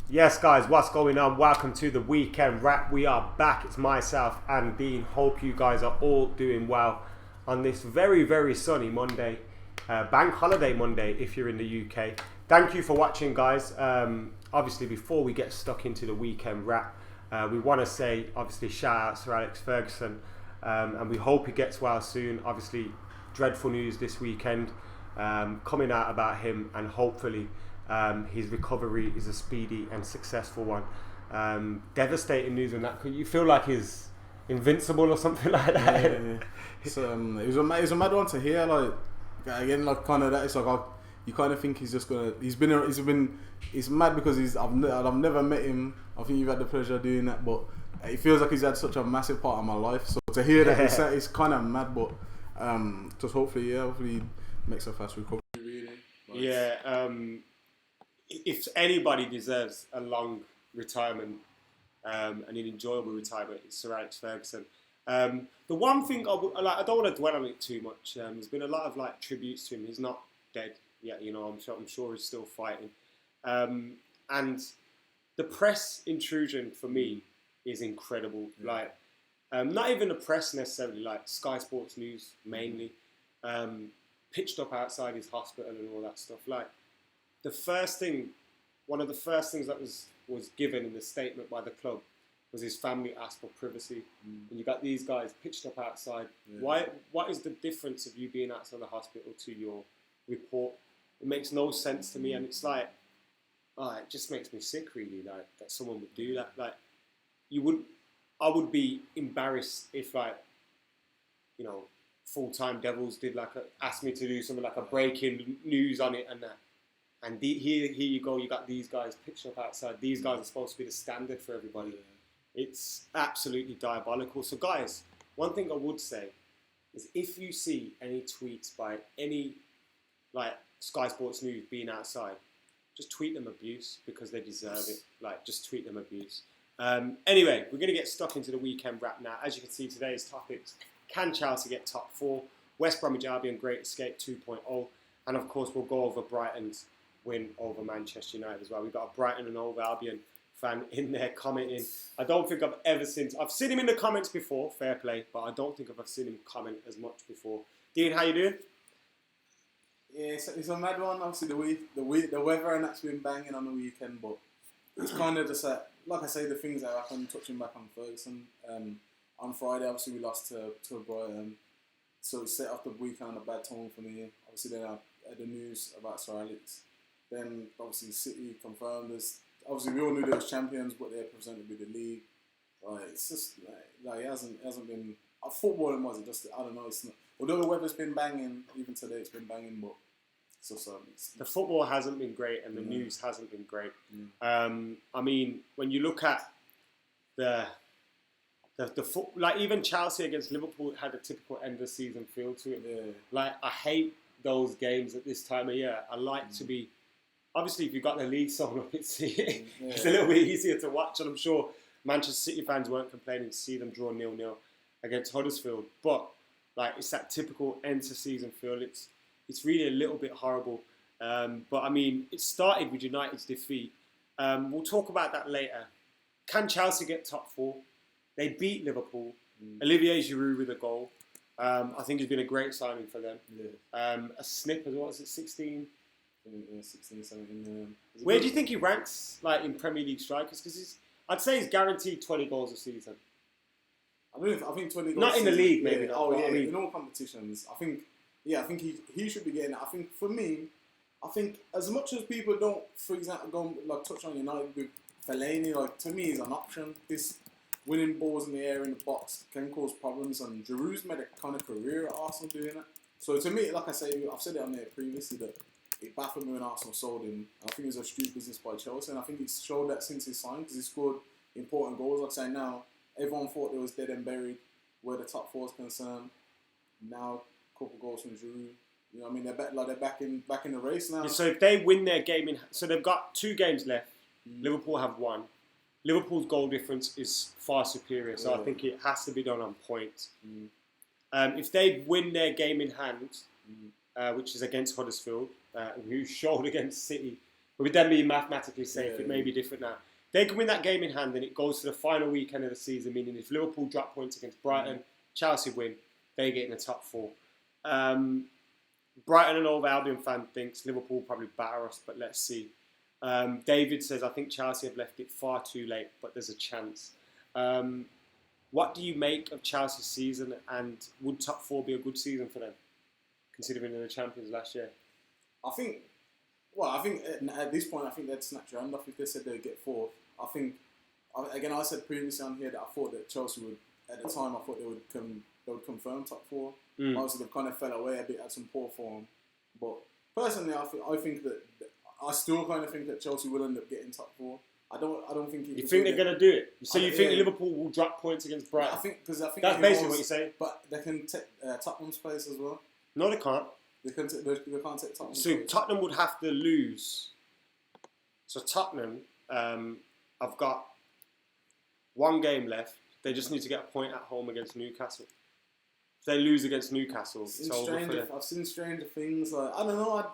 Yes, guys, what's going on? Welcome to the weekend wrap. We are back. It's myself and Dean. Hope you guys are all doing well on this very, very sunny Monday, bank holiday Monday if you're in the UK. Thank you for watching, guys. Obviously, before we get stuck into the weekend wrap, we want to say, obviously, shout out Sir Alex Ferguson, and we hope he gets well soon. Obviously, dreadful news this weekend coming out about him, and hopefully his recovery is a speedy and successful one. Devastating news on that. You feel like he's invincible or something like that. Yeah. So it was a mad one to hear. Like again, like kind of that. It's like you kind of think he's just gonna. It's mad because I've never met him. I think you've had the pleasure of doing that, but it feels like he's had such a massive part of my life. So to hear that, it's kind of mad. But just hopefully he makes a fast recovery. Really. Like, Yeah. If anybody deserves a long retirement and an enjoyable retirement, it's Sir Alex Ferguson. The one thing I don't want to dwell on it too much. There's been a lot of tributes to him. He's not dead yet, I'm sure he's still fighting. And the press intrusion for me is incredible. Not even the press necessarily, like Sky Sports News mainly, pitched up outside his hospital and all that stuff. One of the first things that was given in the statement by the club was his family asked for privacy. And you got these guys pitched up outside. Yeah. What is the difference of you being outside the hospital to your report? It makes no sense to me, and it's it just makes me sick really, that someone would do that. I would be embarrassed if full-time Devils did asked me to do something like a breaking news on it and that. And here you go, you got these guys pitched up outside. These guys are supposed to be the standard for everybody. It's absolutely diabolical. So guys, one thing I would say is if you see any tweets by any Sky Sports News being outside, just tweet them abuse because they deserve it. Just tweet them abuse. Anyway, we're going to get stuck into the weekend wrap now. As you can see, today's topics: can Chelsea get top 4? West Bromwich Albion Great Escape 2.0. And of course, we'll go over Brighton's win over Manchester United as well. We've got a Brighton and Hove Albion fan in there commenting. I don't think I've seen him in the comments before, fair play, but I don't think I've seen him comment as much before. Dean, how you doing? Yeah, it's a mad one. Obviously, the weather and that's been banging on the weekend, but it's kind of just like I say, the things that happened. Touching back on Ferguson, on Friday, obviously we lost to Brighton, so it set off the weekend on a bad tone for me. Obviously, then I had the news about Sir Alex. Then obviously City confirmed this. Obviously, we all knew they were champions, but they're presented with the league. It's just it hasn't been footballing was it just I don't know. It's not, although the weather's been banging, even today it's been banging, but. The football hasn't been great and the news hasn't been great. I mean, when you look at the even Chelsea against Liverpool had a typical end of season feel to it. I hate those games at this time of year. I like to be, obviously if you've got the league sewn up, it's a little bit easier to watch, and I'm sure Manchester City fans weren't complaining to see them draw 0-0 against Huddersfield. But it's that typical end of season feel. It's really a little bit horrible. But I mean, it started with United's defeat. We'll talk about that later. Can Chelsea get top 4? They beat Liverpool. Olivier Giroud with a goal. I think it's been a great signing for them. A snip as well, is it 16? 16, 17. Where do you think he ranks in Premier League strikers? Because I'd say he's guaranteed 20 goals a season. I think 20 goals. Not in the league, maybe. I mean, in all competitions, I think he should be getting it. I think for me, as much as people don't, for example, go touch on United with Fellaini, to me, he's an option. This winning balls in the air in the box can cause problems, and Giroud's made a kind of career at Arsenal doing that. So to me, like I say, I've said it on there previously that it baffled me when Arsenal sold him. I think it was a stupid business by Chelsea, and I think it's showed that since he signed because he scored important goals. Like I say now, everyone thought it was dead and buried where the top 4 is concerned. Now, couple goals from Giroud. You know what I mean? They're back in the race now. So if they win their game so they've got 2 games left. Liverpool have 1. Liverpool's goal difference is far superior, so I think it has to be done on points. If they win their game in hand, which is against Huddersfield, who showed against City But with them being mathematically safe, Yeah, it may be different now. They can win that game in hand, and it goes to the final weekend of the season. Meaning, if Liverpool drop points against Brighton, Chelsea win, they get in the top 4. Brighton and Hove Albion fan thinks Liverpool will probably batter us, but let's see. David says, I think Chelsea have left it far too late, but there's a chance. What do you make of Chelsea's season, and would top 4 be a good season for them, considering they're the champions last year? I think at this point, I think they'd snatch your hand off if they said they'd get 4th. I think, again, I said previously on here that I thought that Chelsea would, at the time, I thought they would confirm top 4. Obviously, they've kind of fell away a bit at some poor form. But personally, I think that I still kind of think that Chelsea will end up getting top 4. I don't think. You think they're going to do it? So you think Liverpool will drop points against Brighton? I think that's basically what you're saying. But they can take Tottenham's place as well. No, they can't. They can't take Tottenham's So place. Tottenham would have to lose. So Tottenham, I've got 1 game left. They just need to get a point at home against Newcastle. If they lose against Newcastle, it's over for them. I've seen stranger things. Like, I don't know.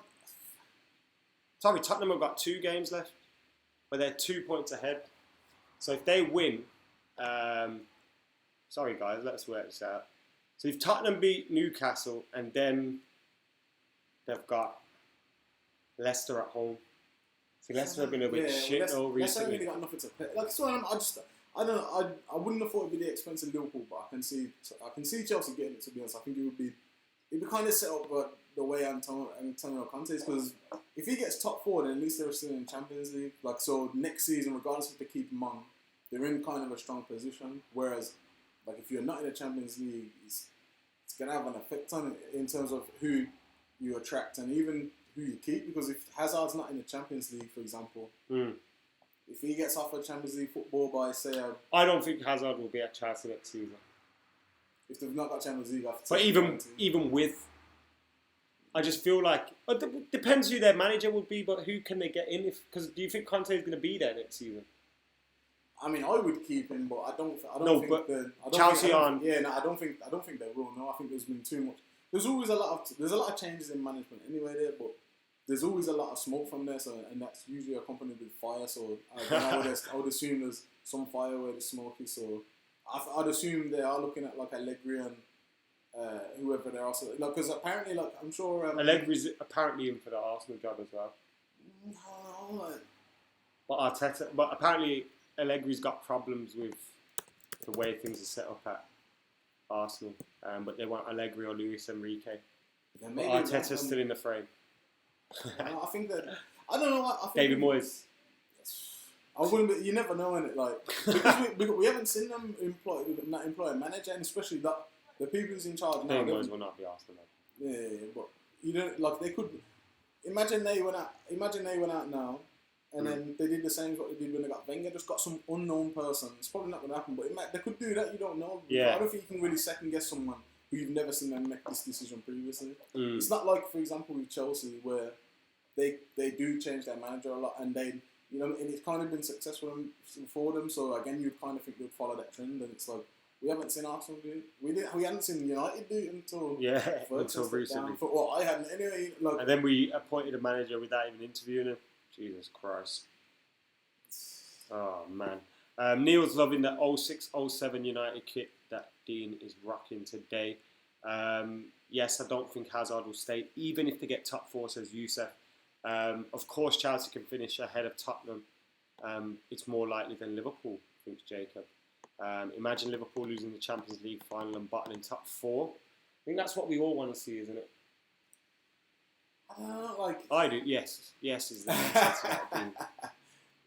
Sorry, Tottenham have got 2 games left, but they're 2 points ahead. So if they win, sorry guys, let's work this out. So if Tottenham beat Newcastle and then they've got Leicester at home. See, Leicester have been a bit shit though recently. Leicester really got nothing to play. Like, so I don't know. I wouldn't have thought it'd be the expensive Liverpool, but I can see Chelsea getting it. To be honest, I think it'd be kind of set up the way Antonio Conte is, because if he gets top 4, then at least they're still in Champions League. Like, so next season, regardless if they keep him on, they're in kind of a strong position. Whereas, like, if you're not in the Champions League, it's gonna have an effect on it in terms of who you attract and even who you keep. Because if Hazard's not in the Champions League, for example. If he gets offered Champions League football by, say, I don't think Hazard will be at Chelsea next season. If they've not got Champions League, but even with, I just feel like depends who their manager would be, but who can they get in? Because do you think Conte is going to be there next season? I mean, I would keep him, but I don't think Chelsea aren't. Yeah, no, I don't think they will. No, I think there's been too much. There's a lot of changes in management anyway there, but there's always a lot of smoke from there, and that's usually accompanied with fire. So I would assume there's some fire where the smoke is. So I'd assume they are looking at like Allegri and whoever they're also, like, because apparently, like, I'm sure Allegri's apparently in for the Arsenal job as well. But apparently Allegri's got problems with the way things are set up at Arsenal, but they want Allegri or Luis Enrique. But Arteta's still in the frame. I think that I don't know. I think David Moyes. I wouldn't. You never know, innit? Like, because we haven't seen them employ a manager, and especially that the people who's in charge now. David Moyes will not be Arsenal. Yeah, but you don't, like, they could. Imagine they went out now, and then they did the same as what they did when they got Wenger. Just got some unknown person. It's probably not going to happen, but they could do that. You don't know. Yeah. I don't think you can really second guess someone who you've never seen them make this decision previously. It's not like, for example, with Chelsea, where they do change their manager a lot, and they, you know, and it's kind of been successful for them. So again, you'd kind of think they'd follow that trend, and it's like, we haven't seen Arsenal do it. We hadn't seen United do it until recently. For what I hadn't anyway. Like, and then we appointed a manager without even interviewing him. Jesus Christ. Oh man. Neil's loving the 06-07 United kit that Dean is rocking today. Yes, I don't think Hazard will stay, even if they get top 4, says Youssef. Of course, Chelsea can finish ahead of Tottenham. It's more likely than Liverpool, thinks Jacob. Imagine Liverpool losing the Champions League final and bottoming top 4. I think that's what we all want to see, isn't it? I don't know, like, I do. Yes is the answer.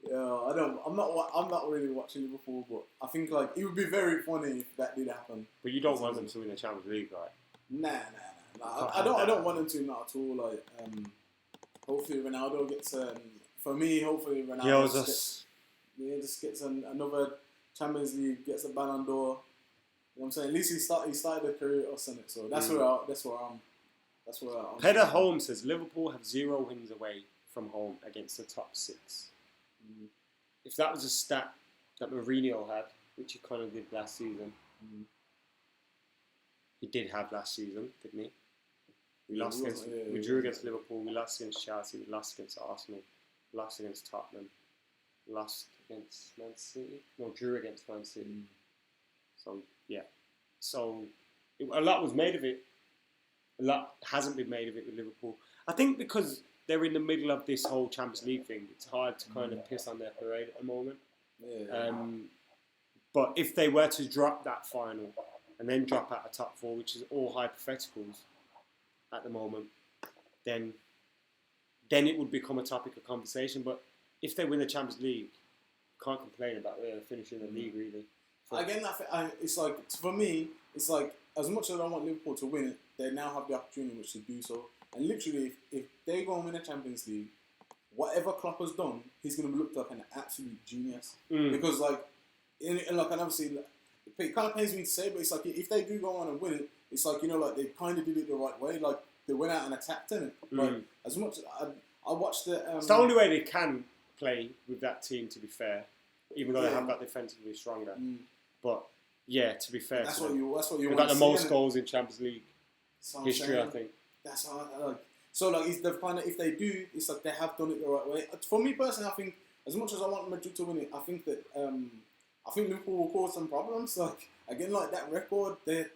Yeah, I'm not really watching Liverpool, but I think, like, it would be very funny if that did happen. But you don't want them to win the Champions League, right? Nah. I don't want them to, not at all. Like, hopefully Ronaldo gets. For me, hopefully Ronaldo just gets another Champions League, gets a Ballon d'Or. You know what I'm saying? At least he started a career at us, innit? So that's where I'm. Peter Holmes says Liverpool have 0 wins away from home against the top 6. If that was a stat that Mourinho had, which he kind of did last season, he did have last season, didn't he? We drew against Liverpool, we lost against Chelsea, we lost against Arsenal, lost against Tottenham, lost against Man City, no, drew against Man City. So yeah, a lot was made of it. A lot hasn't been made of it with Liverpool. I think because they're in the middle of this whole Champions League thing, it's hard to kind of piss on their parade at the moment. Yeah. But if they were to drop that final and then drop out of top four, which is all hypotheticals at the moment, then it would become a topic of conversation. But if they win the Champions League, can't complain about finishing the league, really. So, again, it's like, for me, it's like, as much as I want Liverpool to win it, they now have the opportunity which to do so. And literally, if they go and win a Champions League, whatever Klopp has done, he's going to be looked like an absolute genius. Because, like, and obviously, it kind of pains me to say, but it's like, if they do go on and win it, it's like, like, they kind of did it the right way. Like, they went out and attacked, innit? Like, as much I watched the... it's the only way they can play with that team, to be fair, even though they have got defensively stronger. But, yeah, to be fair, that's what you they've got the most goals in Champions League history, I think. That's how I like. So, like, if they do, it's like they have done it the right way. For me personally, I think, as much as I want Madrid to win it, I think that Liverpool will cause some problems. Like, again, like that record, they're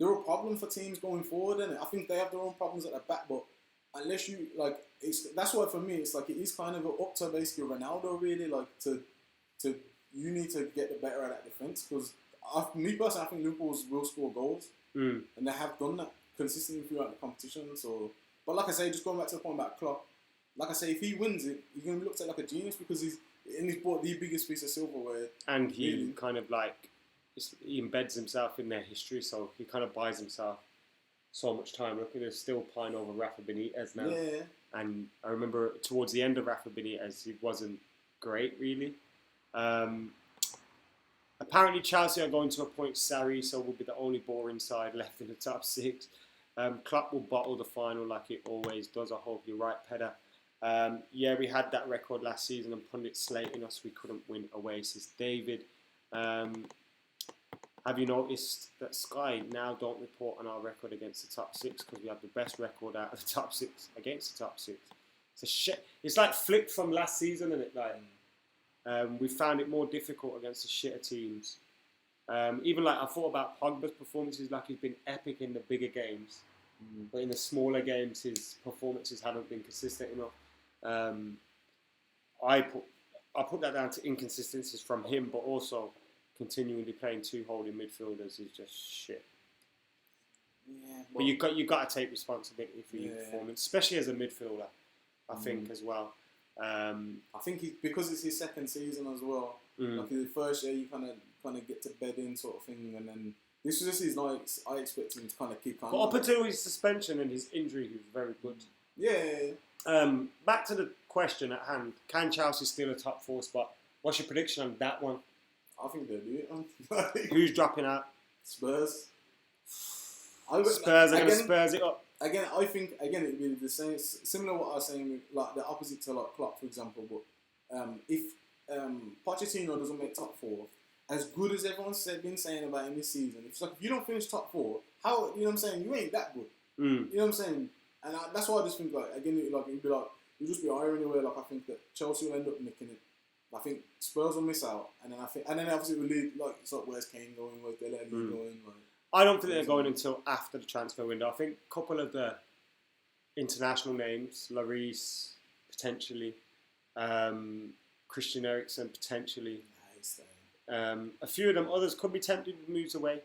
a problem for teams going forward, and I think they have their own problems at the back. But unless you like, that's why for me, it's like it is kind of up to basically Ronaldo, really, like to you need to get the better at that defense, because me personally, I think Liverpool will score goals, and they have done that consistently throughout the competition. So, but like I say, just going back to the point about Klopp, like I say, if he wins it, he's going to be looked at like a genius, because he's bought the biggest piece of silverware. And he really kind of like, he embeds himself in their history, so he kind of buys himself so much time. Look, they're still pine over Rafa Benitez now. Yeah. And I remember towards the end of Rafa Benitez, he wasn't great, really. Apparently Chelsea are going to appoint Sarri, so we'll be the only boring side left in the top six. Klopp will bottle the final like it always does. I hope you're right, Pedder. Yeah, we had that record last season and pundits slating us. We couldn't win away, says David. Have you noticed that Sky now don't report on our record against the top six, because we have the best record out of the top six against the top six? It's a shit. It's like flipped from last season, isn't it? Like, we found it more difficult against the shitter teams. Even like I thought about Pogba's performances, like he's been epic in the bigger games, but in the smaller games his performances haven't been consistent enough. I put that down to inconsistencies from him, but also continually playing two holding midfielders is just shit. Yeah, but you got to take responsibility for your performance, especially as a midfielder. I think as well. I think because it's his second season as well. Like in the first year, you kind of get to bed in sort of thing, and then this was just his night. I expect him to kind of kick on. But up until his suspension and his injury, he was very good. Yeah. Back to the question at hand: can Chelsea steal a top four spot? What's your prediction on that one? I think they'll do it. Who's dropping out? Spurs. Spurs are going to Spurs it up. Again, I think it'd be the same, similar to what I was saying, like the opposite to like Klopp, for example. But if Pochettino doesn't make top four, as good as everyone's been saying about him this season, it's like if you don't finish top four, how, you know what I'm saying? You ain't that good. You know what I'm saying? And that's why I just think like again, like it'd be like it'll just be irony where like I think that Chelsea will end up nicking it. I think Spurs will miss out, and then obviously we'll leave like it's like where's Kane going, where's Dele Alli going, like. I don't think they're going until after the transfer window. I think a couple of the international names, Lloris potentially, Christian Eriksen potentially, a few of them others could be tempted with moves away.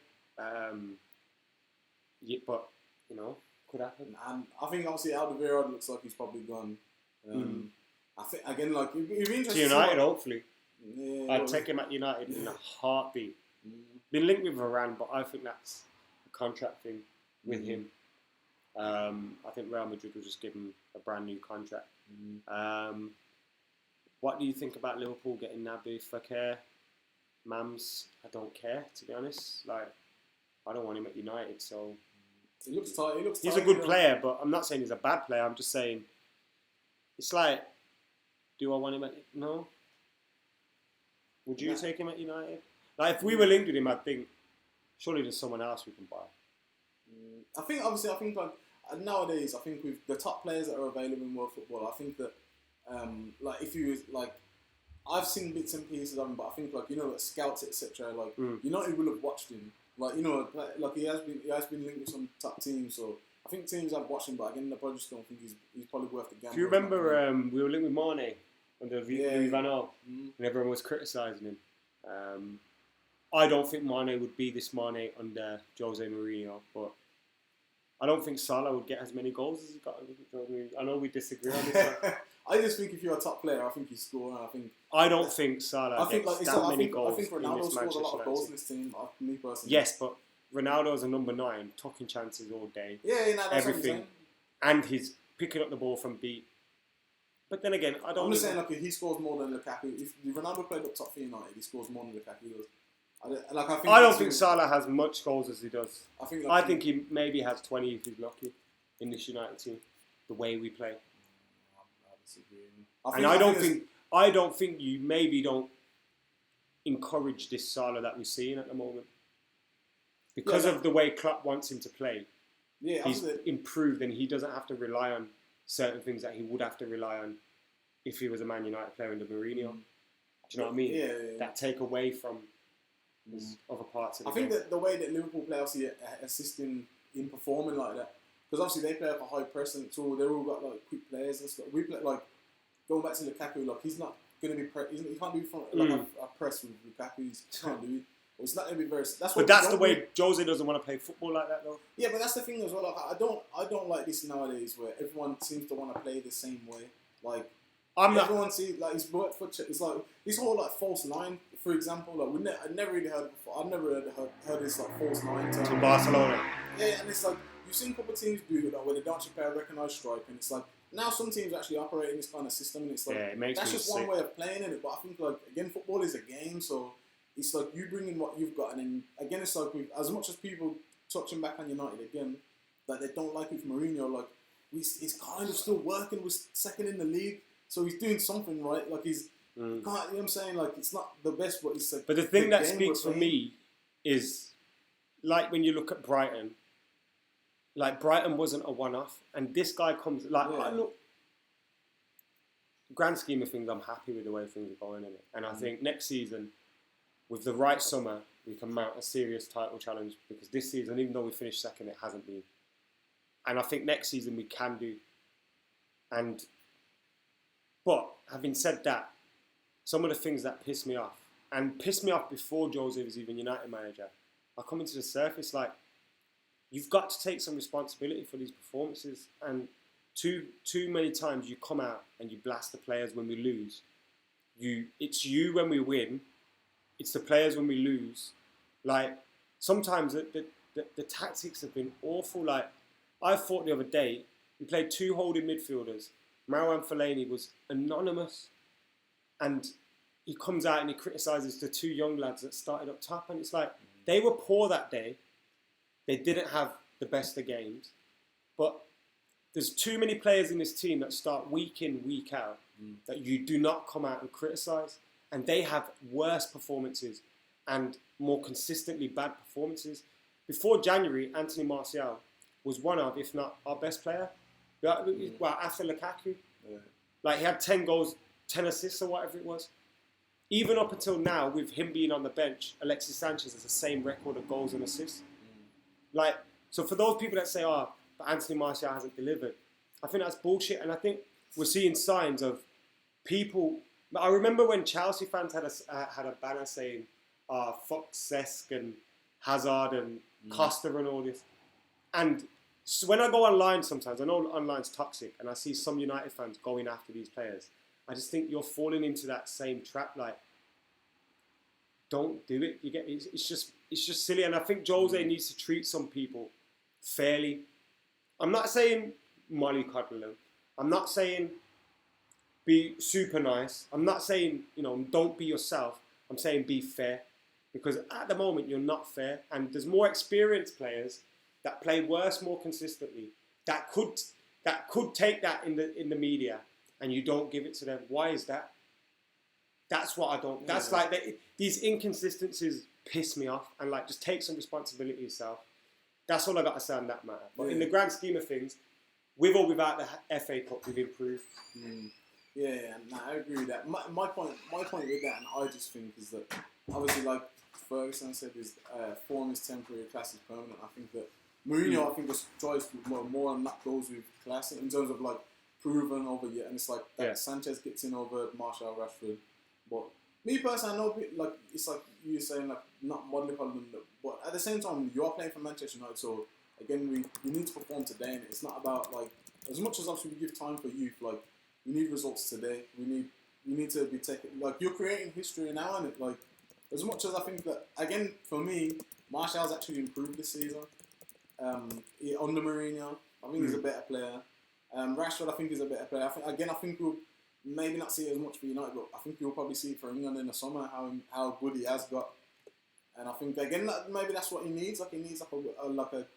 Yeah, but you know, could happen. And I think obviously Alderweireld looks like he's probably gone. I think again, like it'd be interesting. To United, hopefully. Yeah, I'd take him at United in a heartbeat. Been linked with Varane, but I think that's a contract thing with him. I think Real Madrid will just give him a brand new contract. What do you think about Liverpool getting Naby Fekir? Mams, I don't care, to be honest. Like, I don't want him at United, so... He looks tight. He's a good player, but I'm not saying he's a bad player. I'm just saying, it's like, do I want him at... No? Would you take him at United? Like, if we were linked with him, I'd think, surely there's someone else we can buy. I think like nowadays, I think with the top players that are available in world football, I think that like if you was like, I've seen bits and pieces of him, but I think like like scouts etc. Like United will have watched him. Like like he has been linked with some top teams. So I think teams have watched him, but again, I just don't think he's probably worth the gamble. Do you remember we were linked with Mane under Louis van Gaal, and everyone was criticising him. I don't think Mane would be this Mane under Jose Mourinho, but I don't think Salah would get as many goals as he got. I know we disagree on this. I just think if you're a top player, I think you score. I don't think Salah gets that many goals. I think Ronaldo in scores a lot of goals in this team. Me personally. Yes, but Ronaldo's a number 9, taking chances all day. Yeah, that's everything, and he's picking up the ball from beat. But then again, I don't. I'm just saying, like, he scores more than Lukaku. If Ronaldo played up top for United, he scores more than Lukaku does. I don't think Salah has much goals as he does. I think he maybe has 20 if he's lucky in this United team. The way we play. I don't think you maybe don't encourage this Salah that we're seeing at the moment because of the way Klopp wants him to play. Yeah, he's improved, and he doesn't have to rely on certain things that he would have to rely on if he was a Man United player under Mourinho. Do you know what I mean? Yeah. That take away from other parts of the game. I think that the way that Liverpool play obviously assist in performing like that, because obviously they play up a high press and all. They've all got like quick players and stuff. We play like going back to Lukaku. Like he's not going to be he can't do front like a press with Lukaku. He can't do it. It's not going to be very. That's the way Jose doesn't want to play football like that, though. Yeah, but that's the thing as well. Like, I don't like this nowadays where everyone seems to want to play the same way. Like everyone sees like it's worked for. It's like this whole like false nine, for example. Like I never really heard before. I've never heard this like false nine term. To Barcelona. Yeah, and it's like you've seen a couple of teams do that where they don't actually play a recognised strike, and it's like now some teams actually operate in this kind of system, and it's like that's just one way of playing in it. But I think like again, football is a game, so. It's like you bring in what you've got, and then again, it's like as much as people touching back on United again, that they don't like it for Mourinho. Like he's kind of still working. We're second in the league, so he's doing something right. Like he's, you know what I'm saying? Like it's not the best, but it's like. But the thing that speaks for me is, like when you look at Brighton, like Brighton wasn't a one-off, and this guy comes like look. Grand scheme of things, I'm happy with the way things are going in it, and I think next season. With the right summer, we can mount a serious title challenge because this season, even though we finished second, it hasn't been. And I think next season we can do. But having said that, some of the things that piss me off, and pissed me off before Jose was even United manager, are coming to the surface. Like, you've got to take some responsibility for these performances. And too many times you come out and you blast the players when we lose. It's you when we win. It's the players when we lose. Like, sometimes the tactics have been awful. Like, I thought the other day, we played 2 holding midfielders. Marouane Fellaini was anonymous. And he comes out and he criticises the 2 young lads that started up top. And it's like, they were poor that day. They didn't have the best of games. But there's too many players in this team that start week in, week out, that you do not come out and criticise. And they have worse performances and more consistently bad performances. Before January, Anthony Martial was one of, if not our best player. Well, after Lukaku. Yeah. Like, he had 10 goals, 10 assists or whatever it was. Even up until now, with him being on the bench, Alexis Sanchez has the same record of goals and assists. Like, so for those people that say, but Anthony Martial hasn't delivered, I think that's bullshit. And I think we're seeing signs of people... I remember when Chelsea fans had a banner saying, fuck Cesc and Hazard and Costa and all this. And so when I go online sometimes, I know online's toxic, and I see some United fans going after these players. I just think you're falling into that same trap. Like, don't do it. It's just silly. And I think Jose needs to treat some people fairly. I'm not saying mollycoddle them. I'm not saying... be super nice. I'm not saying, don't be yourself. I'm saying be fair. Because at the moment, you're not fair. And there's more experienced players that play worse more consistently that could take that in the media, and you don't give it to them. Why is that? That's what I don't... That's these inconsistencies piss me off. And just take some responsibility yourself. That's all I got to say on that matter. But in the grand scheme of things, with or without the FA Cup, we've improved. Yeah, nah, I agree with that. My point with that, and I just think is that obviously, like Ferguson said, is form is temporary, class is permanent. I think that Mourinho, I think, just tries to more and that goes with class in terms of like proven over yet, and it's like that Sanchez gets in over Martial, Rashford, but me personally, I know like it's like you saying like not modelling on them, but at the same time, you are playing for Manchester United, so again, we need to perform today, and it's not about like as much as obviously we give time for youth, like. We need results today. We need to be taking like you're creating history now, and it like as much as I think that again for me, Martial's actually improved this season. Under Mourinho, I think he's a better player. Rashford, I think, is a better player. I think we'll maybe not see it as much for United, but I think you'll probably see it for England in the summer how good he has got. And I think again maybe that's what he needs. Like he needs like a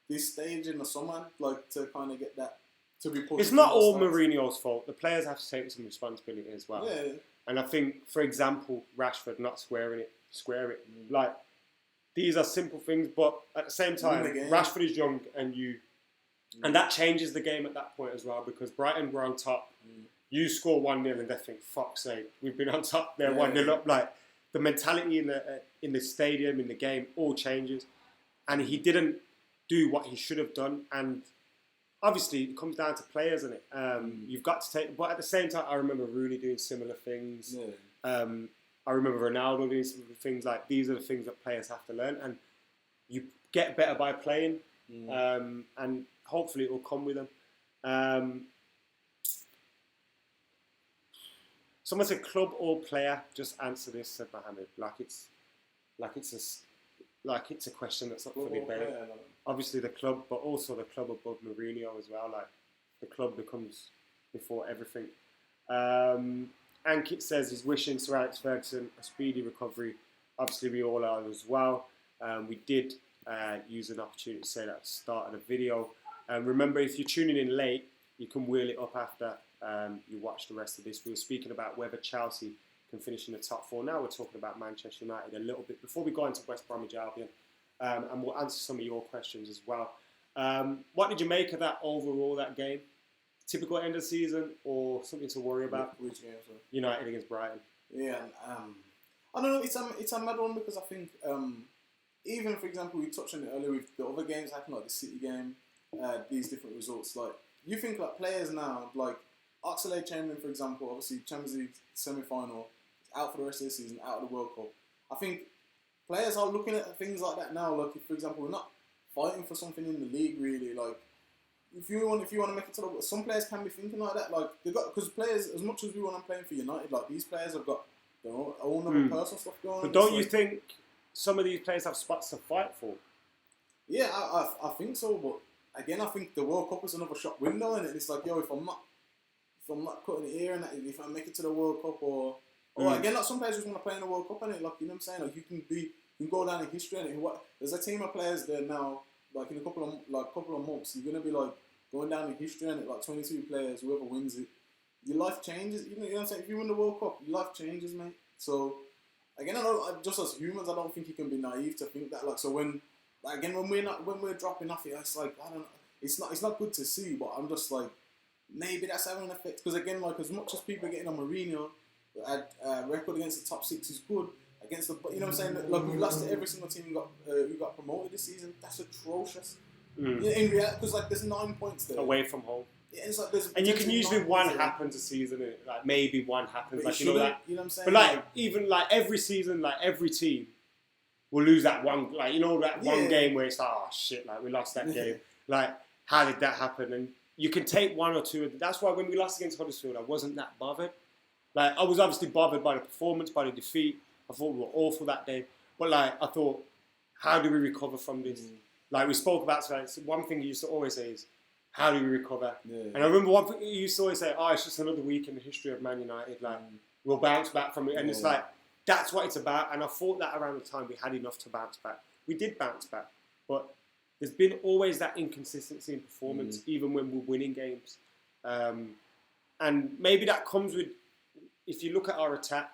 this stage in the summer, like to kind of get that. It's not all Mourinho's fault. The players have to take some responsibility as well. Yeah. And I think, for example, Rashford not square it. Like, these are simple things, but at the same time, Rashford is young and and that changes the game at that point as well, because Brighton were on top. You score 1-0 and they think, fuck's sake, we've been on top, they're 1-0 up. Like, the mentality in the stadium, in the game, all changes. And he didn't do what he should have done, and obviously, it comes down to players, isn't it? You've got to take... But at the same time, I remember Rooney doing similar things. Yeah. I remember Ronaldo doing similar things. Like, these are the things that players have to learn. And you get better by playing. And hopefully it will come with them. Someone said club or player. Just answer this, said Mohammed. Like it's a question that's up for debate. Obviously the club, but also the club above Mourinho as well. Like the club becomes before everything. Ankit says he's wishing Sir Alex Ferguson a speedy recovery. Obviously we all are as well. We did use an opportunity to say that at the start of the video. Remember, if you're tuning in late, you can wheel it up after you watch the rest of this. We were speaking about whether Chelsea can finish in the top four. Now we're talking about Manchester United a little bit before we go into West Bromwich Albion, and we'll answer some of your questions as well. What did you make of that overall, that game? Typical end of season or something to worry about? Which game? Sorry? United against Brighton. Yeah, I don't know. It's a mad one because I think even for example we touched on it earlier with the other games happening like the City game, these different results. Like you think like players now like Oxlade-Chamberlain, for example, obviously Champions League semi-final, out for the rest of the season, out of the World Cup. I think players are looking at things like that now. Like, if, for example, we're not fighting for something in the league, really. Like, if you want to make it to the, some players can be thinking like that. Like, they got because players, as much as we want to play for United, like these players have got their own personal stuff going on. But don't you think some of these players have spots to fight for? Yeah, I think so. But again, I think the World Cup is another shop window, and it's like, yo, if I'm not cutting it here and that, if I make it to the World Cup or again, like some players just want to play in the World Cup and it, like, you know what I'm saying? Like you can go down in history and there's a team of players there now, like in a couple of months, you're gonna be like going down in history and it, like 22 players, whoever wins it, your life changes. You know what I'm saying? If you win the World Cup, your life changes, mate. So again, just as humans, I don't think you can be naive to think that. Like, so when we're dropping off it, it's like, I don't know, it's not good to see, but I'm just like, maybe that's having an effect. Because again, like as much as people are getting on Mourinho, record against the top six is good. Against the, you know what I'm saying? Like we lost to every single team who got promoted this season. That's atrocious. Yeah, in reality, because like there's 9 points there away from home. Yeah, it's like there's and you can usually one happens a season, like maybe one happens, like you know that. You know what I'm saying? But like even like every season, like every team will lose that one, like you know that one game where it's like, oh shit, like we lost that game. Like how did that happen? And you can take one or two. That's why when we lost against Huddersfield, I wasn't that bothered. Like, I was obviously bothered by the performance, by the defeat. I thought we were awful that day. But, like, I thought, how do we recover from this? Like, we spoke about, so one thing you used to always say is, how do we recover? Yeah. And I remember one thing you used to always say, oh, it's just another week in the history of Man United. Like, we'll bounce back from it. And it's like, that's what it's about. And I thought that around the time we had enough to bounce back. We did bounce back. But there's been always that inconsistency in performance, even when we're winning games. And maybe that comes with, if you look at our attack,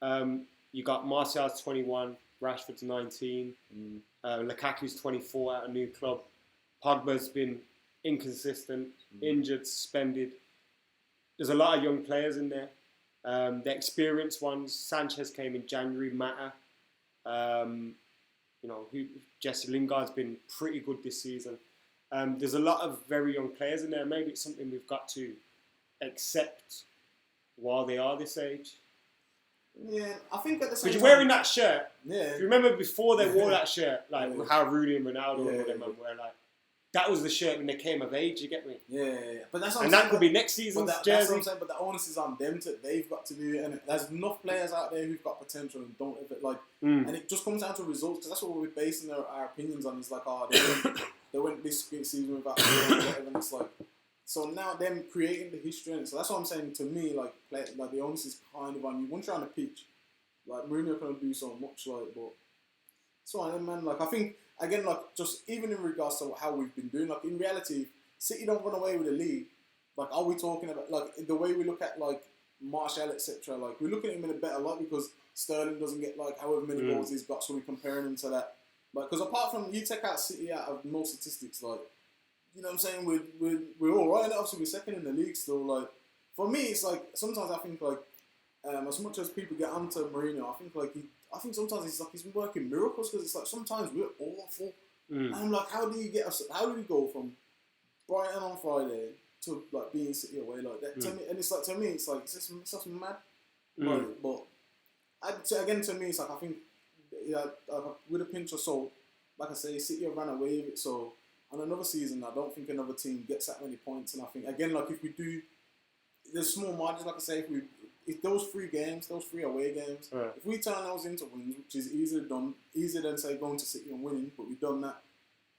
you got Martial's 21, Rashford's 19, Lukaku's 24 at a new club. Pogba's been inconsistent, injured, suspended. there's a lot of young players in there. The experienced ones, Sanchez came in January, Mata. Jesse Lingard's been pretty good this season. There's a lot of very young players in there. Maybe it's something we've got to accept while they are this age. Yeah, I think at the same time... Because you're wearing that shirt. Yeah. If you remember before they wore that shirt, like how Rooney and Ronaldo and them were like, that was the shirt when they came of age, you get me? Yeah. But that's what and I'm that saying, could be next season's That's jersey. what I'm saying, but the onus is on them. They've got to do it. And there's enough players out there who've got potential and don't ever, like... And it just comes down to results, because that's what we're basing our opinions on. It's like, they went this season without whatever, and it's like... So now them creating the history, and so that's what I'm saying. To me, like the onus is kind of on you. Once you're on the pitch, like Mourinho can do so much, like, but so man, like I think again, like just even in regards to how we've been doing, like in reality, City don't run away with the league. Like, are we talking about like the way we look at like Martial, etc.? Like we're looking at him in a better light because Sterling doesn't get like however many goals he's got, so we're comparing him to that. Like, because apart from you take out City out of most statistics, like. You know what I'm saying? We're all right. Obviously, we're second in the league still. Like, for me, it's like sometimes I think like as much as people get onto Mourinho, I think sometimes he's been working miracles, because it's like sometimes we're awful. And I'm like, how do we go from Brighton on Friday to like being City away like that? To me, and it's just mad. Like, but to me, it's like I think with a pinch of salt, like I say, City have ran away with it. So. On another season, I don't think another team gets that many points, and I think again, like if we do, there's small margins. Like I say, if those 3 away games, if we turn those into wins, which is easier than say going to City and winning, but we've done that,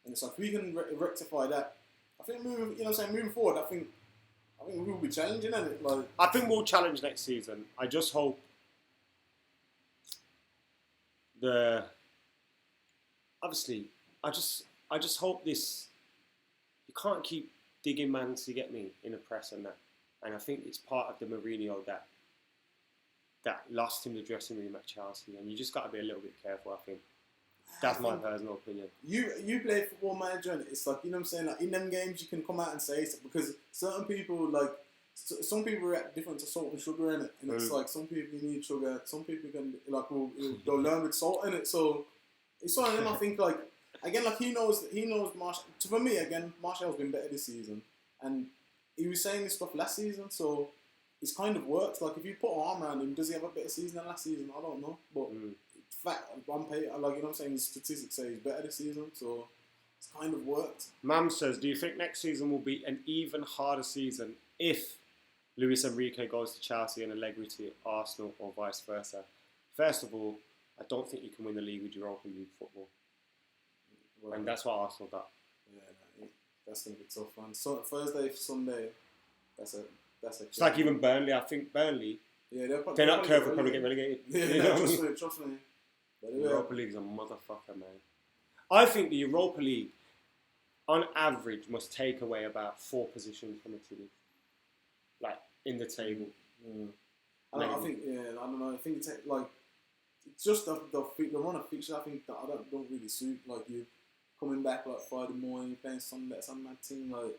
and it's like if we can rectify that, I think moving forward, I think we will be challenging, and it like I think we'll challenge next season. I just hope I just hope this. You can't keep digging mans, you get me, in the press and that. And I think it's part of the Mourinho that lost him the dressing room at Chelsea. And you just got to be a little bit careful, I think. That's my personal opinion. You play Football Manager, and it's like, you know what I'm saying? Like in them games, you can come out and say it, because certain people, like, some people react different to salt and sugar in it. And it's like, some people need sugar, some people can, like, they'll learn with salt in it. So it's one of them, I think, like, again, like he knows Martial. For me, again, Martial's been better this season, and he was saying this stuff last season, so it's kind of worked. Like if you put an arm around him, does he have a better season than last season? I don't know, but fact on paper, like you know what I'm saying, his statistics say he's better this season, so it's kind of worked. Mam says, do you think next season will be an even harder season if Luis Enrique goes to Chelsea and Allegri to Arsenal, or vice versa? First of all, I don't think you can win the league with Europa League football. And that's what Arsenal got. Yeah, that's going to be tough, man. So Thursday, Sunday, that's a. It's like even Burnley. I think Burnley. Yeah, they're not careful, probably get relegated. Yeah, trust me. The Europa League's a motherfucker, man. I think the Europa League, on average, must take away about 4 positions from a team, like in the table. I think, I don't know. I think it's like it's just the run of fixtures. I think that I don't really suit. Like you coming back like Friday morning, playing some that team. Like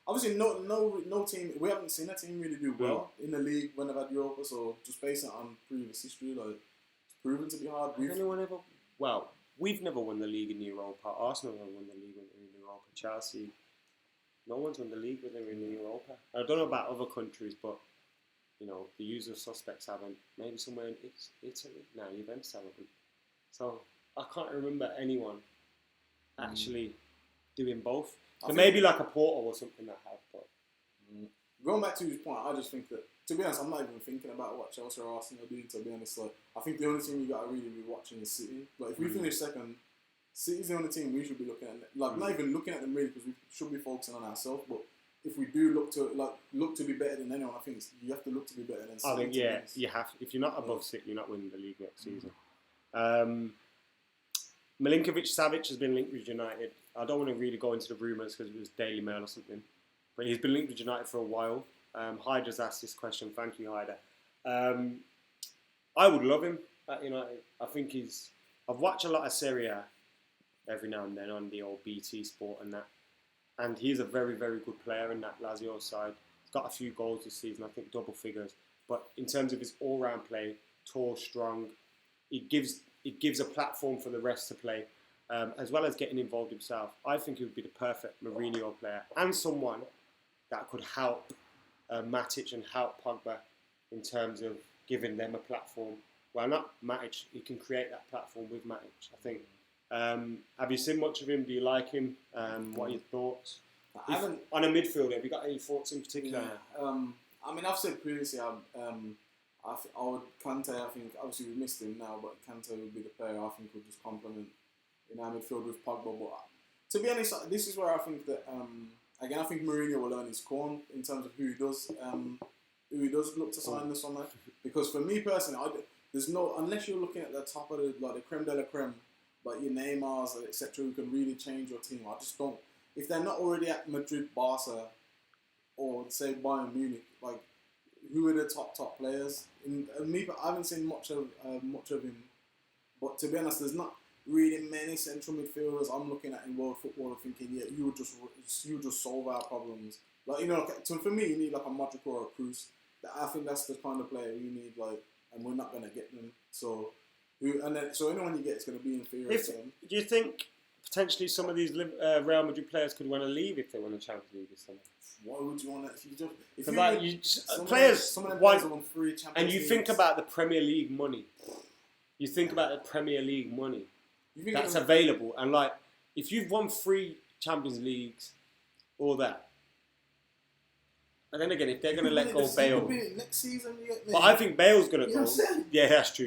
obviously no team. We haven't seen a team really do well in the league when they've had Europa. So just based it on previous history, like it's proven to be hard. We've never won the league in Europa. Arsenal never won the league in Europa. Chelsea, no one's won the league when they're in Europa. I don't know about other countries, but you know the usual suspects haven't. Maybe somewhere in Italy. No, Juventus haven't. So I can't remember anyone actually doing both. There may be like a Porto or something that have, but going back to his point, I just think that, to be honest, I'm not even thinking about what Chelsea or Arsenal are doing, to be honest. Like, I think the only team you got to really be watching is City. Like, if we finish second, City's the only team we should be looking at. Like, not even looking at them really, because we should be focusing on ourselves, but if we do look to be better than anyone, I think you have to look to be better than City. I think, you have. If you're not above City, you're not winning the league next season. Milinkovic-Savic has been linked with United. I don't want to really go into the rumours because it was Daily Mail or something. But he's been linked with United for a while. Hyder's asked this question. Thank you, Hyder. I would love him at United. I think I've watched a lot of Serie A every now and then on the old BT Sport and that. And he's a very, very good player in that Lazio side. got a few goals this season. I think double figures. But in terms of his all-round play, tall, strong, it gives a platform for the rest to play, as well as getting involved himself. I think he would be the perfect Mourinho player and someone that could help Matic and help Pogba in terms of giving them a platform. Well, not Matic. He can create that platform with Matic, I think. Have you seen much of him? Do you like him? What are your thoughts? On a midfielder, have you got any thoughts in particular? Yeah, I mean, I've said previously, I would Kante. I think obviously we missed him now, but Kante would be the player I think would just complement in our midfield with Pogba. But to be honest, this is where I think that again, I think Mourinho will earn his corn in terms of who he does look to sign this summer. Because for me personally, there's no, unless you're looking at the top of the creme de la creme, like your Neymars, etc., who can really change your team. I just don't. If they're not already at Madrid, Barca, or say Bayern Munich, like who are the top players? I haven't seen much of him. But to be honest, there's not really many central midfielders I'm looking at in world football and thinking, yeah, you would just solve our problems. Like, you know, for me, you need like a Modric or a Kroos. I think that's the kind of player you need, like, and we're not gonna get them. So anyone you get is gonna be inferior to them. Do you think potentially some of these Real Madrid players could want to leave if they won the Champions League this summer? Why would you want to? Some of them players won 3 Champions and you Leagues. think about the Premier League money. You think about the Premier League money that's available, and like if you've won 3 Champions Leagues, all that. And then again, if they're going to let go Bale, next season, but I think Bale's going to go. Yeah, that's true.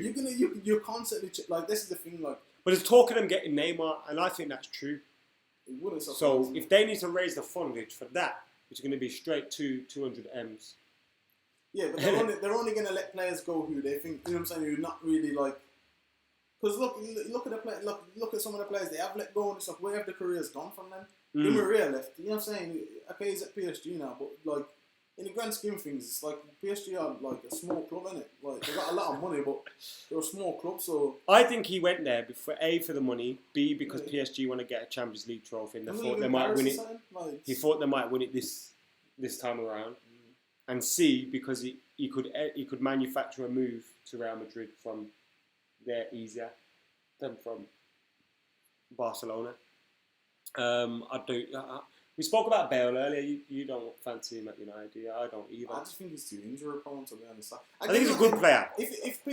You're constantly like, this is the thing, like. But there's talk of them getting Neymar, and I think that's true. It wouldn't so if they need to raise the fundage for that, which is going to be straight to 200 M's. Yeah, but they're only going to let players go who they think, you know what I'm saying, who not really like. Because look at some of the players they have let go and stuff. Where have the careers gone from them? Di Maria left. You know what I'm saying? Okay, he's at PSG now, but like in the grand scheme of things, it's like PSG are like a small club, innit? Like they got a lot of money, but they're a small club. So I think he went there for A, for the money, B, because PSG want to get a Champions League trophy, and they thought they might win it. He thought they might win it this time around, and C, because he could manufacture a move to Real Madrid from there easier than from Barcelona. We spoke about Bale earlier. You don't fancy him at United, do you? I don't either. I just think he's too injury prone, to be honest. I think he's a good player. If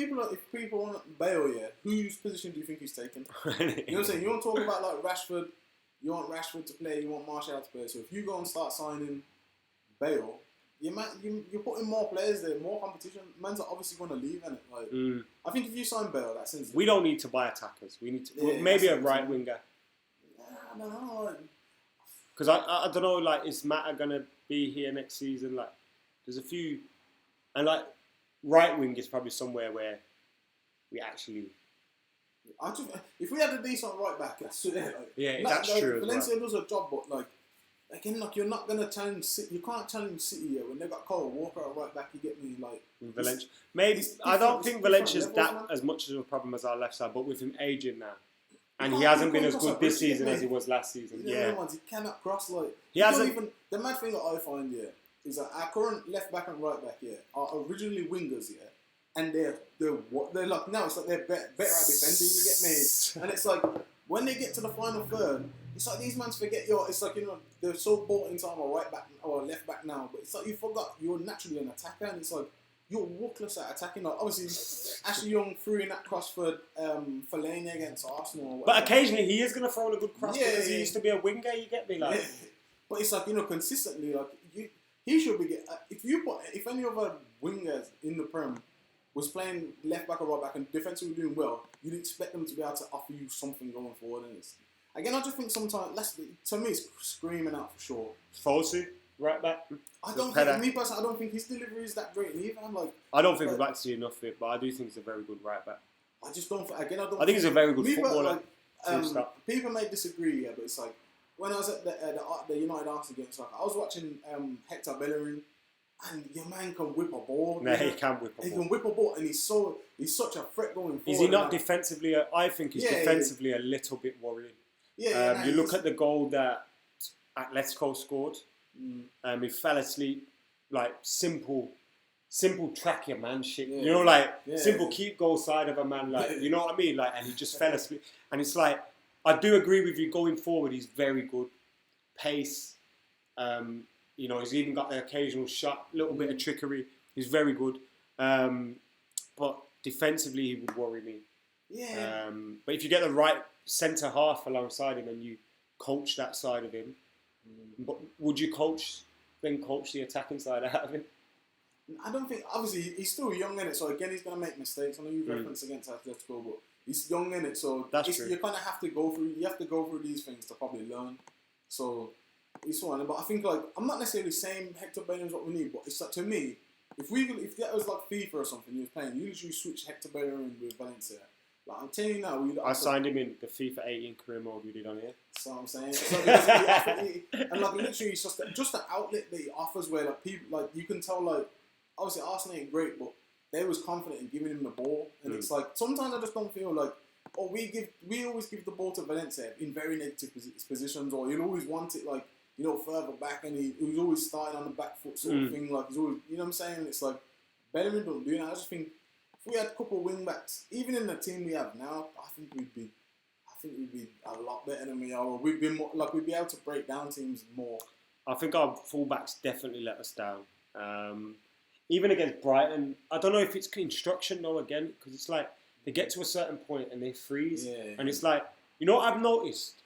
people want Bale, yeah, whose position do you think he's taking? You know what I'm saying? You want to talk about like Rashford. You want Rashford to play. You want Martial to play. So if you go and start signing Bale, you're putting more players there, more competition. Man's are obviously going to leave, innit? Like, I think if you sign Bale, that sense. We don't need to buy attackers. We need to maybe a right winger. I don't know. Because I don't know, like, is Mata going to be here next season? Like, there's a few... And, like, right wing is probably somewhere where we actually... If we had a decent right back, that's it. Like, yeah, that's true. Valencia does a job, but, like, again, like, you're not going to challenge City. You can't challenge City here. When they've got Cole Walker at right back, you get me, like... Valencia. Maybe... I don't think Valencia's that as much of a problem as our left side, but with him aging now. And he hasn't been as good this season as he was last season. Yeah, he cannot cross, like... He hasn't... Even, the mad thing that I find here is that our current left back and right back here are originally wingers here, and they're like, now it's like they're better at defending, you get me? And it's like, when they get to the final third, it's like these mans forget it's like, you know, they're so bought into a right back or a left back now, but it's like you forgot you're naturally an attacker, and it's like, you're worthless at attacking. Like, obviously, Ashley Young threw in that cross for Fellaini against Arsenal. But occasionally he is going to throw in a good cross because he used to be a winger. You get me, like. Yeah. But it's like, you know, consistently, like he should be. If any other wingers in the Prem was playing left back or right back and defensively doing well, you'd expect them to be able to offer you something going forward. And again, I just think sometimes, to me, it's screaming out for sure. Fosu. Right back. I don't think his delivery is that great either. I don't think we'd like to see enough of it, but I do think he's a very good right back. I just don't. Again, I think he's a very good footballer. People may disagree, but it's like when I was at the United Arsenal game, like I was watching Hector Bellerin, and your man can whip a ball. No, he can whip a ball. He can whip a ball, and he's such a threat going forward. Is he not defensively? I think he's defensively a little bit worrying. You look at the goal that Atletico scored. He fell asleep like simple track your man shit. Yeah. You know, like Yeah. simple keep goal side of a man. Like you know what I mean? Like, and he just fell asleep. And it's like I do agree with you. Going forward, he's very good. Pace. You know, he's even got the occasional shot, little bit of trickery. He's very good. But defensively, he would worry me. Yeah. But if you get the right centre half alongside him and you coach that side of him, but would you coach the attacking side out of him? I don't think. Obviously, he's still young in it, so again, he's gonna make mistakes. I know you reference against Atletico, but he's young in it, so that's true. You kind of have to go through. You have to go through these things to probably learn. So it's one. But I think like I'm not necessarily saying Hector Bellerin's what we need, but it's like to me, if that was like FIFA or something, you was playing, you literally switch Hector Bellerin with Valencia. Like I'm telling you now, I signed him in the FIFA 18 career mode we did on here. So I'm saying, and like literally, it's just the outlet that he offers where like people like you can tell like obviously Arsenal ain't great, but they was confident in giving him the ball, and it's like sometimes I just don't feel like we always give the ball to Valencia in very negative positions, or you'll always want it like further back, and he's always starting on the back foot sort of thing. Like he's always, you know what I'm saying? It's like Bellerin don't do that. I just think if we had a couple of wing backs, even in the team we have now, I think we'd be a lot better than we are. We'd be more like we'd be able to break down teams more. I think our fullbacks definitely let us down. Even against Brighton, I don't know if it's instruction though again, because it's like they get to a certain point and they freeze, and it's like what I've noticed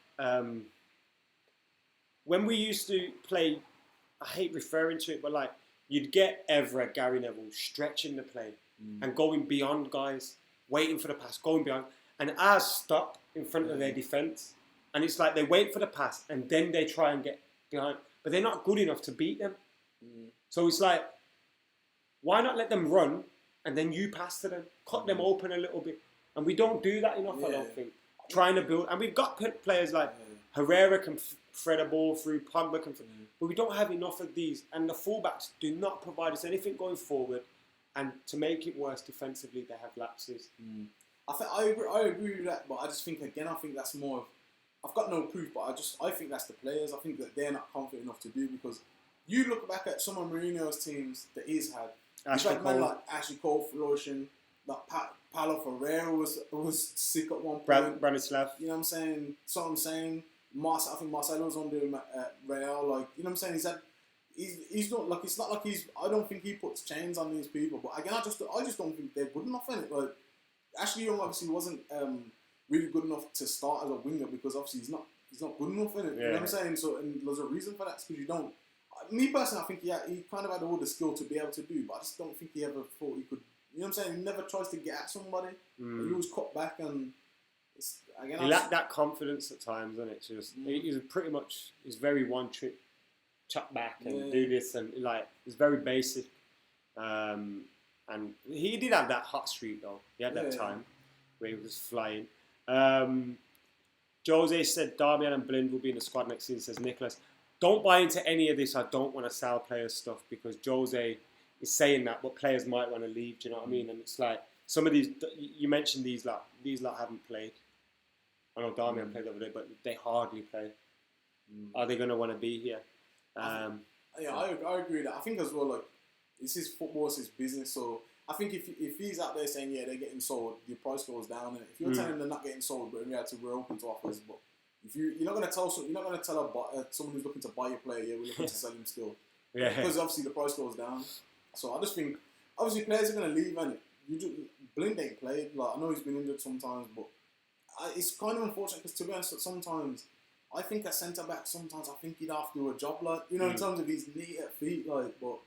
when we used to play. I hate referring to it, but like you'd get Evra, Gary Neville stretching the play and going beyond guys, waiting for the pass, going beyond, and ours stuck in front of their defence, and it's like they wait for the pass and then they try and get behind, but they're not good enough to beat them. So it's like, why not let them run and then you pass to them, cut them open a little bit, and we don't do that enough. I don't think trying to build, and we've got players like Herrera can thread a ball through, Pogba can, but we don't have enough of these, and the fullbacks do not provide us anything going forward. And to make it worse defensively, they have lapses. I agree with that, but I just think again, I think that's more of, I've got no proof, but I think that's the players. I think that they're not confident enough to do, because you look back at some of Mourinho's teams that he's had. You've had men like Ashley Cole flourishing, like Paulo Ferreira was sick at one point. Branislav. You know what I'm saying? So I'm saying, I think Marcelo's on doing at Real. Like, you know what I'm saying? He's not like, it's not like I don't think he puts chains on these people. But again, I just don't think they're good enough in it. Like, Ashley Young obviously wasn't really good enough to start as a winger, because obviously he's not good enough in it. You know what I'm saying? So, and there's a reason for that, because you don't. Me personally, I think he kind of had all the skill to be able to do, but I just don't think he ever thought he could. You know what I'm saying? He never tries to get at somebody. He always cut back, and he lacked that confidence at times, and it's just he's very one trick, chuck back and do this, and like it's very basic. And he did have that hot streak though. He had that time where he was flying. Jose said Darmian and Blind will be in the squad next season, says Nicholas. Don't buy into any of this. I don't want to sell players stuff, because Jose is saying that, but players might want to leave. Do you know what I mean? And it's like some of these, you mentioned these lot haven't played. I know Darmian played the other day, but they hardly play. Are they going to want to be here? I agree with that. I think as well, like, this is football, it's his business. So I think if he's out there saying, they're getting sold, your price goes down. And if you're telling them they're not getting sold, but we're open to offers, but if you're not going to tell someone who's looking to buy your player, we're looking to sell him still. Because obviously the price goes down. So I just think, obviously players are going to leave, and Blind ain't played. Like, I know he's been injured sometimes, but it's kind of unfortunate, because to be honest, sometimes I think a centre back, sometimes I think he'd have to do a job, like, in terms of his knee at feet, like, but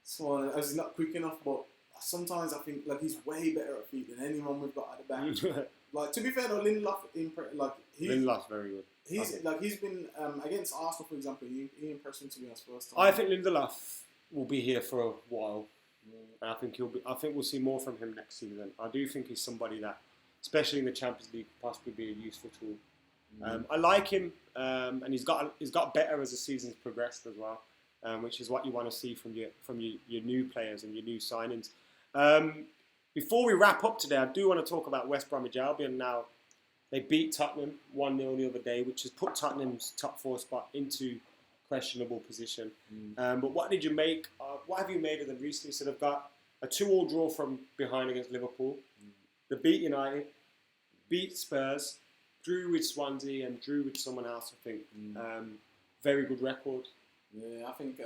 so he's not quick enough, but sometimes I think like he's way better at feet than anyone we've got at the back. Like, to be fair though, Lindelof's very good. He's been against Arsenal, for example. He impressed me, to be honest, first time. I think Lindelof will be here for a while. And I think we'll see more from him next season. I do think he's somebody that, especially in the Champions League, could possibly be a useful tool. I like him, and he's got better as the season's progressed as well, which is what you want to see from your new players and your new signings. Before we wrap up today, I do want to talk about West Bromwich Albion. Now, they beat Tottenham 1-0 the other day, which has put Tottenham's top 4 spot into questionable position. But what did you make? What have you made of them recently? So they've got a 2-2 draw from behind against Liverpool. They beat United, beat Spurs, drew with Swansea, and drew with someone else. I think very good record. Yeah, I think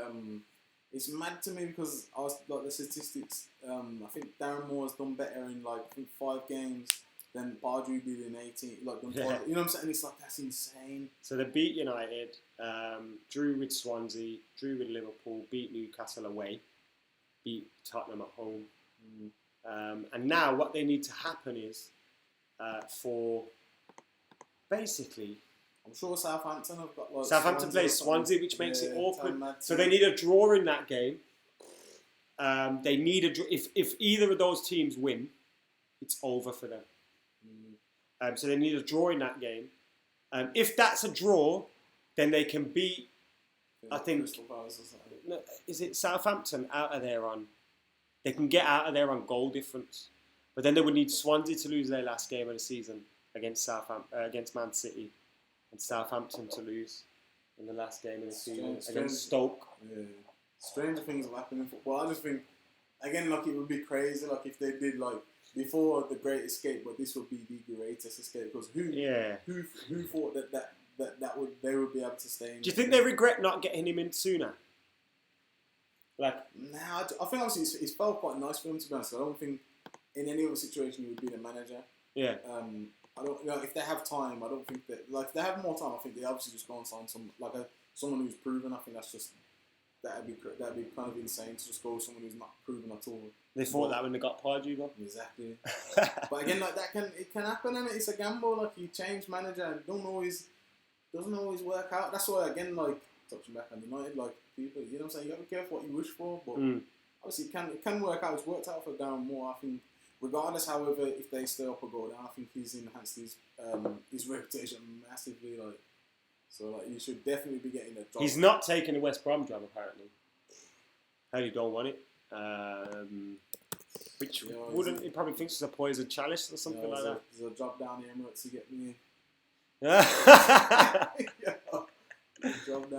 it's mad to me because I was like the statistics. I think Darren Moore's done better in like I think 5 games than Pardew did in 18. Like done 5, you know what I'm saying? It's like that's insane. So they beat United, drew with Swansea, drew with Liverpool, beat Newcastle away, beat Tottenham at home, and now what they need to happen is for basically. I'm sure Southampton have got like Southampton plays Swansea, which makes it awkward. So they need a draw in that game. They need a draw. If either of those teams win, it's over for them. So they need a draw in that game. If that's a draw, then they can beat. I think. Is it Southampton out of there on? They can get out of there on goal difference, but then they would need Swansea to lose their last game of the season against against Man City. And Southampton to lose in the last game of the season against Stoke. Yeah. Stranger things have happened in football. I just think, again, like it would be crazy, like if they did like before the Great Escape, but this would be the greatest escape because who thought that they would be able to stay in? Do you think they regret not getting him in sooner? Like, nah, I think obviously it's felt quite nice for him to be honest. I don't think in any other situation he would be the manager. Yeah. I don't. You know, if they have time, I don't think that. Like, if they have more time, I think they obviously just go and sign someone who's proven. I think that's just that'd be kind of insane to just go with someone who's not proven at all. They thought that when they got Pardew, though. Exactly. But again, like it can happen, and it's a gamble. Like you change manager and doesn't always work out. That's why again, like touching back on United, like people, you know what I'm saying. You got to be careful what you wish for, but obviously it can work out. It's worked out for Darren Moore, I think. Regardless, however, if they stay up or go down, I think he's enhanced his reputation massively. Like, so like he should definitely be getting a job. He's not taking the West Brom job apparently. He don't want it. Which wouldn't he probably thinks it's a poison chalice or something like that. There's a job down the Emirates to get me in.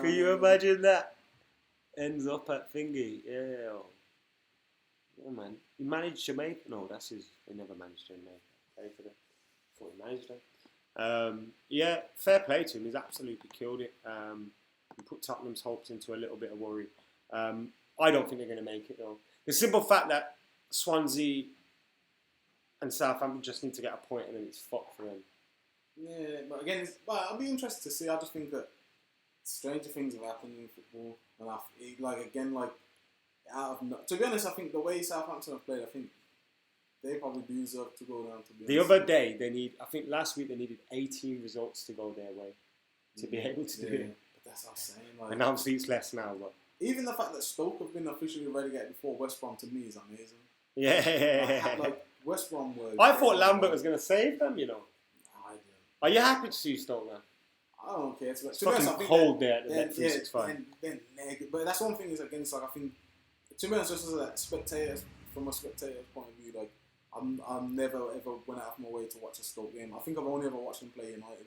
Can you imagine that? Ends up at thingy. Yeah. Oh man, he managed Jamaica. No, that's his. He never managed Jamaica. Play for them. Thought he managed them. Yeah, fair play to him. He's absolutely killed it. He put Tottenham's hopes into a little bit of worry. I don't think they're going to make it though. The simple fact that Swansea and Southampton just need to get a point and then it's fucked for them. Yeah, but again, I'll be interested to see. I just think that stranger things have happened in football, and to be honest, I think the way Southampton have played, I think they probably do deserve to go down. To be honest. The other day, I think last week they needed 18 results to go their way to be able to do it. But that's insane. And obviously it's less now, but even the fact that Stoke have been officially relegated before West Brom to me is amazing. Yeah. Like West Brom were. I thought Lambert was going to save them. You know. I didn't. Are you happy to see Stoke now? I don't care. It's fucking cold there at the Net 365. But that's one thing is against like I think. To be honest, just as from a spectator's point of view, like I'm never ever went out of my way to watch a Stoke game. I think I've only ever watched them play United,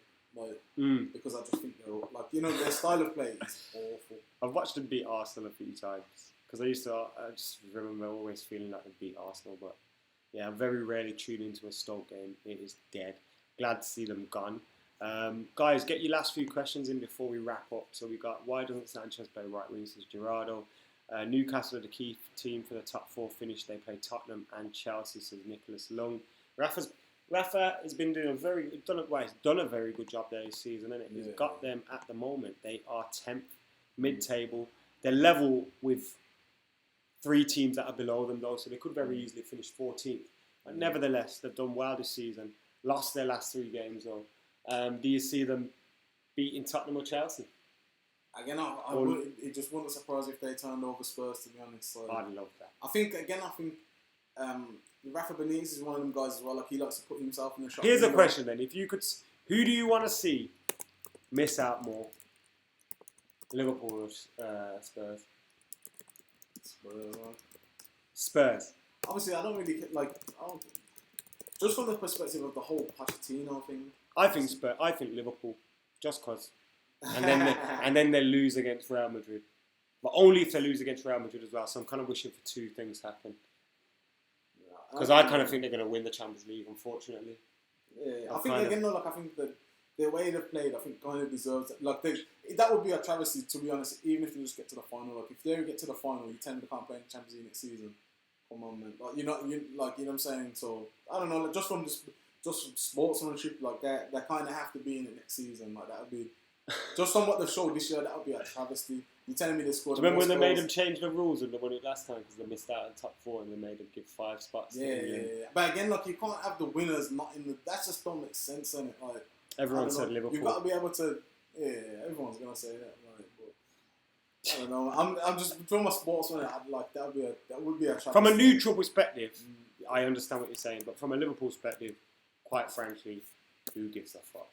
because I just think they're their style of play is awful. I've watched them beat Arsenal a few times because I just remember always feeling like they beat Arsenal, but yeah, I very rarely tune into a Stoke game. It is dead. Glad to see them gone. Guys, get your last few questions in before we wrap up. So we got, why doesn't Sanchez play right wing, says Gerardo. Newcastle are the key team for the top 4 finish. They play Tottenham and Chelsea, says Nicholas Lung. Rafa has been doing he's done a very good job there this season, and he's got them at the moment. They are 10th, mid-table. They're level with 3 teams that are below them, though, so they could very easily finish 14th. But nevertheless, they've done well this season. Lost their last 3 games, though. Do you see them beating Tottenham or Chelsea? Again, it just wouldn't surprise if they turned over Spurs, to be honest. So I'd love that. I think Rafa Benitez is one of them guys as well. Like he likes to put himself in the shot. Here's a question then: if you could, who do you want to see miss out more? Liverpool or Spurs? Spurs. Obviously, I don't really like. Just from the perspective of the whole Pochettino thing. I think Liverpool, just because and then they lose against Real Madrid. But only if they lose against Real Madrid as well. So I'm kind of wishing for two things happen. Because I kind of think they're going to win the Champions League, unfortunately. Yeah, I think again, though, like I think that the way they've played, I think kind of deserves it. Like that would be a travesty, to be honest. Even if they just get to the final, like if they get to the final, you tend to can't play in the Champions League next season. Come on, man. Like you know what I'm saying. So I don't know. Like, just from sportsmanship, like they kind of have to be in it next season. Like that would be just from what they've showed this year. That would be a travesty. You're telling me they scored. Do you remember when they made them change the rules and they won it last time because they missed out on top 4 and they made them give 5 spots? Yeah. But again, like you can't have the winners not in the. That just don't make sense, innit? Like everyone said Liverpool. You've got to be able to. Yeah, everyone's gonna say that, right? But I don't know. I'm just from a sportsman. I'd like that would be a travesty. From a neutral perspective, I understand what you're saying, but from a Liverpool perspective, quite frankly, who gives a fuck?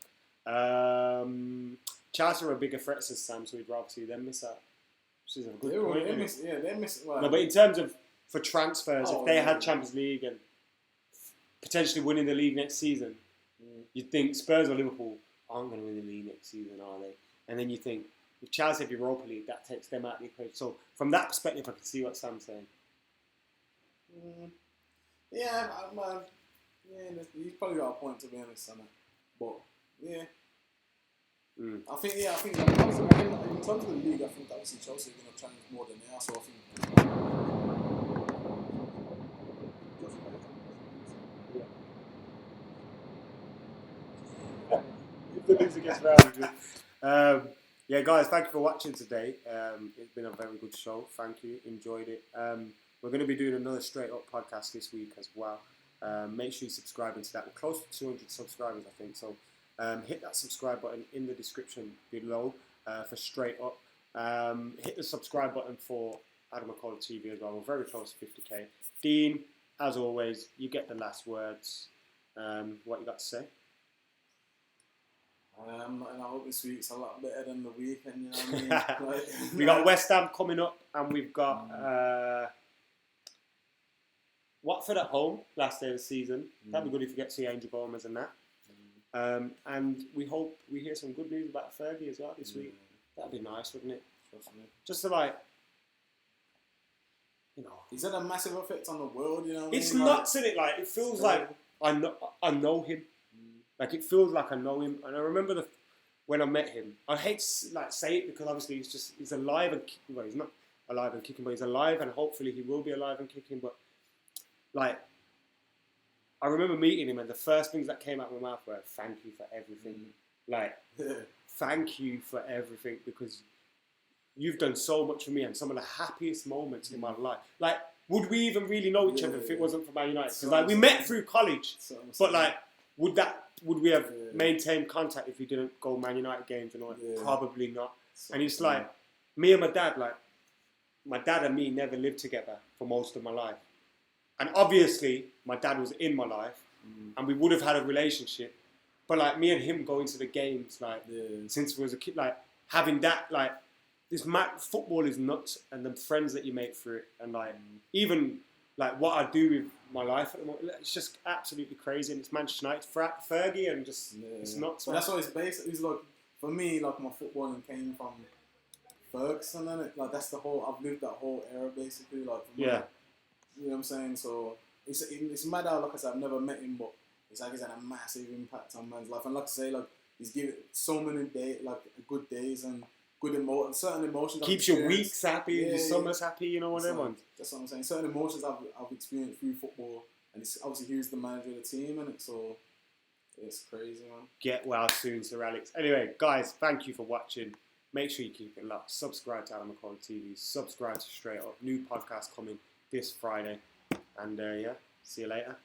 Chelsea are bigger threats as Sam, so we'd rather see them miss out. Which is a good point. They miss. Well, no, but in terms of for transfers, if they had yeah. Champions League and potentially winning the league next season, you'd think Spurs or Liverpool aren't going to win the league next season, are they? And then you think if Chelsea have Europa League, that takes them out of the equation. So from that perspective, I can see what Sam's saying. Yeah, he's probably got a point, to be honest, on it. But yeah. I think like, in terms of the league, I think obviously Chelsea are going to challenge more than they are. So I think. If they lose against Real Madrid. Yeah, guys, thank you for watching today. It's been a very good show. Thank you. Enjoyed it. We're going to be doing another Straight Up podcast this week as well. Make sure you subscribe to that. We're close to 200 subscribers, I think. So hit that subscribe button in the description below for Straight Up. Hit the subscribe button for Adam McKola TV as well. We're very close to 50k. Dean, as always, you get the last words. What you got to say? And I hope this week's a lot better than the weekend, you know what I mean? Like, we got West Ham coming up, and we've got Watford at home, last day of the season. That'd be good if you get to see Angel Gomez and that. And we hope we hear some good news about Fergie as well this week. That'd be nice, wouldn't it? Just to like, you know. He's had a massive effect on the world, you know what I mean? It's nuts, isn't it? Like, it feels like I know him. Like, it feels like I know him. And I remember when I met him, I hate to like say it because obviously he's alive and kicking. Well, he's not alive and kicking, but he's alive and hopefully he will be alive and kicking. But like, I remember meeting him and the first things that came out of my mouth were, thank you for everything. Like, thank you for everything because you've done so much for me and some of the happiest moments in my life. Like, would we even really know each other if it wasn't for Man United? Because like, we met through college, but like, would we have maintained contact if we didn't go Man United games and all that? Probably not. And it's like, me and my dad, like, my dad and me never lived together for most of my life. And obviously, my dad was in my life, and we would have had a relationship. But like, me and him going to the games, like, since we was a kid, like, having that, like, football is nuts, and the friends that you make through it, and like, even like what I do with my life at the moment, it's just absolutely crazy. And it's Manchester United, Fergie, and just it's nuts. But that's what it's based. It's like, for me, like, my footballing came from Ferguson, and it like that's the whole. I've lived that whole era basically. Like, you know what I'm saying. So it's mad how, like I said, I've never met him, but it's like he's had a massive impact on man's life. And like I say, like, he's given so many good days and certain emotions. Keeps your weeks happy, your summers happy, you know what I mean? That's what I'm saying. Certain emotions I've experienced through football, and it's obviously he was the manager of the team, and so it's crazy, man. Get well soon, Sir Alex. Anyway, guys, thank you for watching. Make sure you keep it locked. Subscribe to Adam McKola TV. Subscribe to Straight Up. New podcast coming this Friday. And see you later.